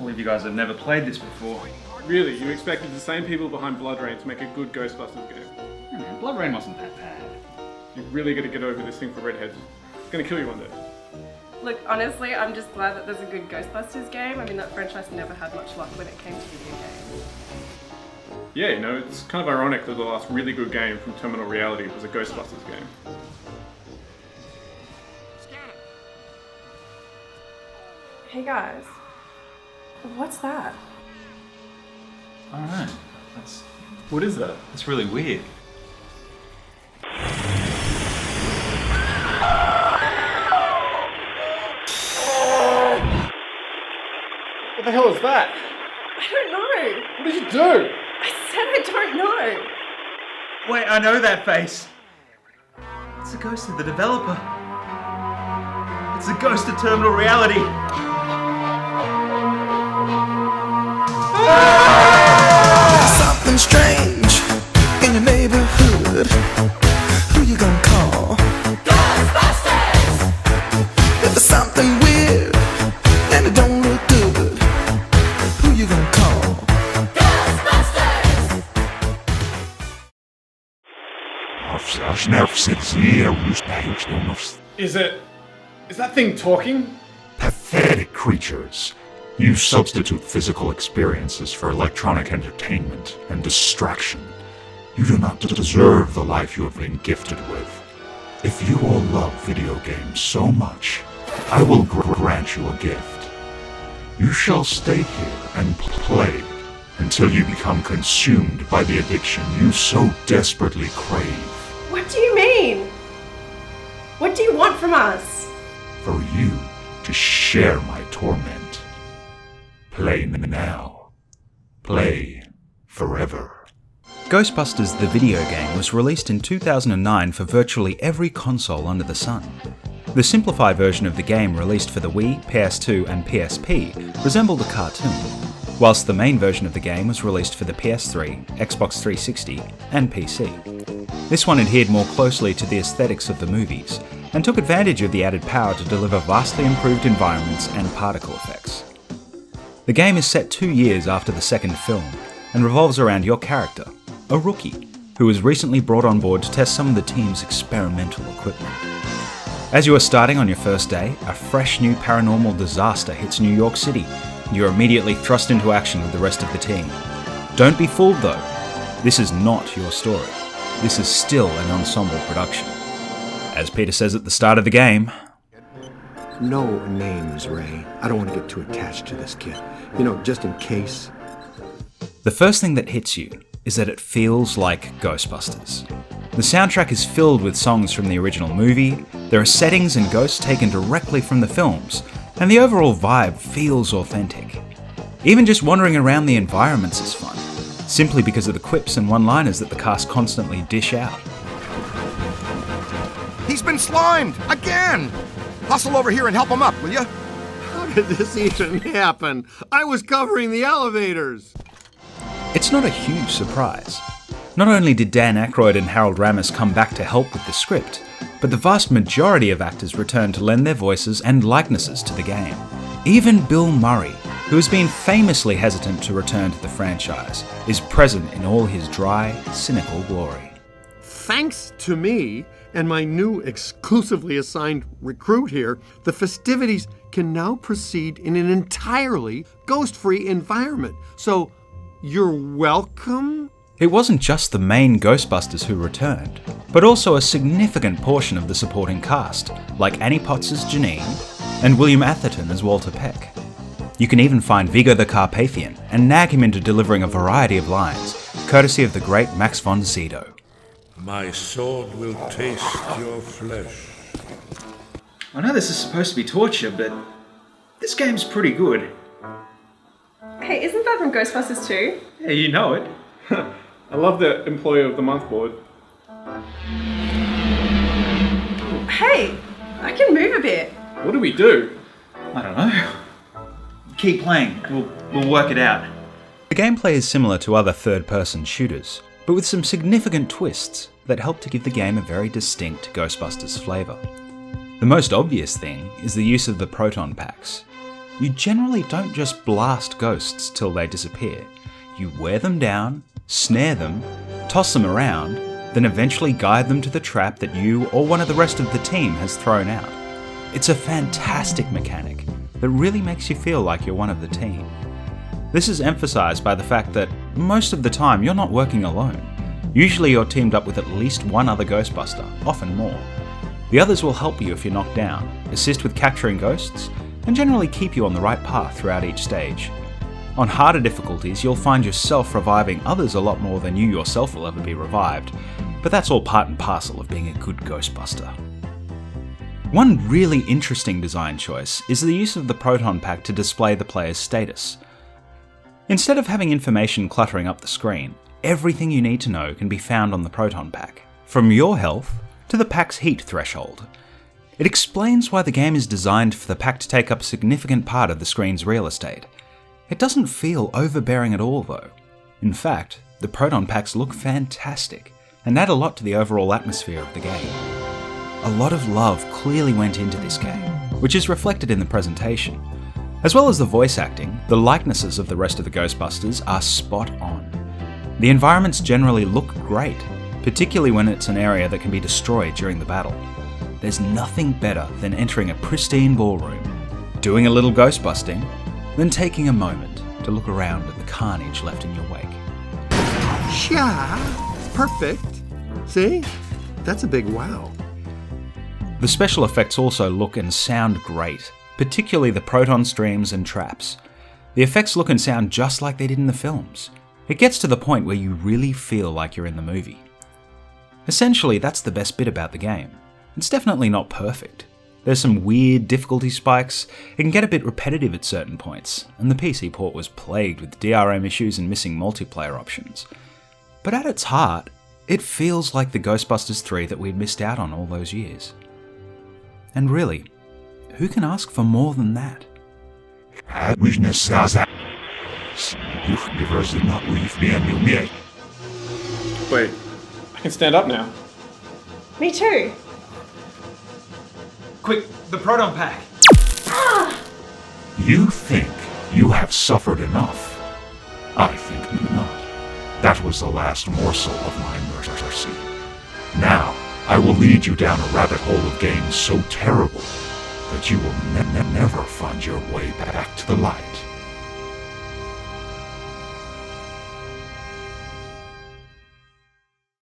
believe you guys have never played this before. Really? You expected the same people behind Blood Rain to make a good Ghostbusters game? Oh, man, Blood Rain wasn't that bad. You've really got to get over this thing for redheads. It's going to kill you one day. Look, honestly, I'm just glad that there's a good Ghostbusters game. I mean, that franchise never had much luck when it came to video games. Yeah, you know, it's kind of ironic that the last really good game from Terminal Reality was a Ghostbusters game. Hey guys, what's that? I don't know. What is that? That's really weird. What the hell is that? I don't know. What did you do? I said I don't know. Wait, I know that face. It's the ghost of the developer. It's the ghost of Terminal Reality. Something strange in your neighborhood. Who you gonna call? Ghostbusters! If there's something weird and it don't look good, who you gonna call? Ghostbusters! Is that thing talking? Pathetic creatures. You substitute physical experiences for electronic entertainment and distraction. You do not deserve the life you have been gifted with. If you all love video games so much, I will grant you a gift. You shall stay here and play until you become consumed by the addiction you so desperately crave. What do you mean? What do you want from us? For you to share my torment. Play now. Play forever. Ghostbusters the video game was released in 2009 for virtually every console under the sun. The simplified version of the game released for the Wii, PS2 and PSP resembled a cartoon, whilst the main version of the game was released for the PS3, Xbox 360 and PC. This one adhered more closely to the aesthetics of the movies and took advantage of the added power to deliver vastly improved environments and particle effects. The game is set 2 years after the second film and revolves around your character, a rookie, who was recently brought on board to test some of the team's experimental equipment. As you are starting on your first day, a fresh new paranormal disaster hits New York City, and you're immediately thrust into action with the rest of the team. Don't be fooled though, this is not your story. This is still an ensemble production. As Peter says at the start of the game, No names, Ray. I don't want to get too attached to this kid. You know, just in case. the first thing that hits you is that it feels like Ghostbusters. The soundtrack is filled with songs from the original movie, there are settings and ghosts taken directly from the films, and the overall vibe feels authentic. Even just wandering around the environments is fun, simply because of the quips and one-liners that the cast constantly dish out. He's been slimed! Again! Hustle over here and help him up, will you? How did this even happen? I was covering the elevators. It's not a huge surprise. Not only did Dan Aykroyd and Harold Ramis come back to help with the script, but the vast majority of actors returned to lend their voices and likenesses to the game. Even Bill Murray, who has been famously hesitant to return to the franchise, is present in all his dry, cynical glory. Thanks to me and my new exclusively assigned recruit here, the festivities can now proceed in an entirely ghost-free environment. So, you're welcome? It wasn't just the main Ghostbusters who returned, but also a significant portion of the supporting cast, like Annie Potts as Janine, and William Atherton as Walter Peck. You can even find Vigo the Carpathian and nag him into delivering a variety of lines, courtesy of the great Max von Sydow. My sword will taste your flesh. I know this is supposed to be torture, but this game's pretty good. Hey, isn't that from Ghostbusters 2? Yeah, you know it. I love the Employee of the Month board. Hey, I can move a bit. What do we do? I don't know. Keep playing. We'll work it out. The gameplay is similar to other third-person shooters, but with some significant twists that help to give the game a very distinct Ghostbusters flavour. The most obvious thing is the use of the proton packs. you generally don't just blast ghosts till they disappear. You wear them down, snare them, toss them around, then eventually guide them to the trap that you or one of the rest of the team has thrown out. It's a fantastic mechanic that really makes you feel like you're one of the team. This is emphasised by the fact that most of the time you're not working alone. Usually you're teamed up with at least one other Ghostbuster, often more. The others will help you if you're knocked down, assist with capturing ghosts, and generally keep you on the right path throughout each stage. On harder difficulties, you'll find yourself reviving others a lot more than you yourself will ever be revived, but that's all part and parcel of being a good Ghostbuster. One really interesting design choice is the use of the proton pack to display the player's status. Instead of having information cluttering up the screen, everything you need to know can be found on the proton pack, from your health to the pack's heat threshold. It explains why the game is designed for the pack to take up a significant part of the screen's real estate. It doesn't feel overbearing at all though. In fact, the proton packs look fantastic and add a lot to the overall atmosphere of the game. A lot of love clearly went into this game, which is reflected in the presentation. As well as the voice acting, the likenesses of the rest of the Ghostbusters are spot on. The environments generally look great, particularly when it's an area that can be destroyed during the battle. There's nothing better than entering a pristine ballroom, doing a little ghostbusting, then taking a moment to look around at the carnage left in your wake. Yeah, it's perfect. See? That's a big wow. The special effects also look and sound great, particularly the proton streams and traps. The effects look and sound just like they did in the films. It gets to the point where you really feel like you're in the movie. Essentially, that's the best bit about the game. It's definitely not perfect. There's some weird difficulty spikes, it can get a bit repetitive at certain points, and the PC port was plagued with DRM issues and missing multiplayer options. But at its heart, it feels like the Ghostbusters 3 that we'd missed out on all those years. And really, who can ask for more than that? Wait, I can stand up now. Me too. Quick, the proton pack. You think you have suffered enough? I think not. That was the last morsel of my mercy. Now, I will lead you down a rabbit hole of games so terrible that you will never find your way back to the light.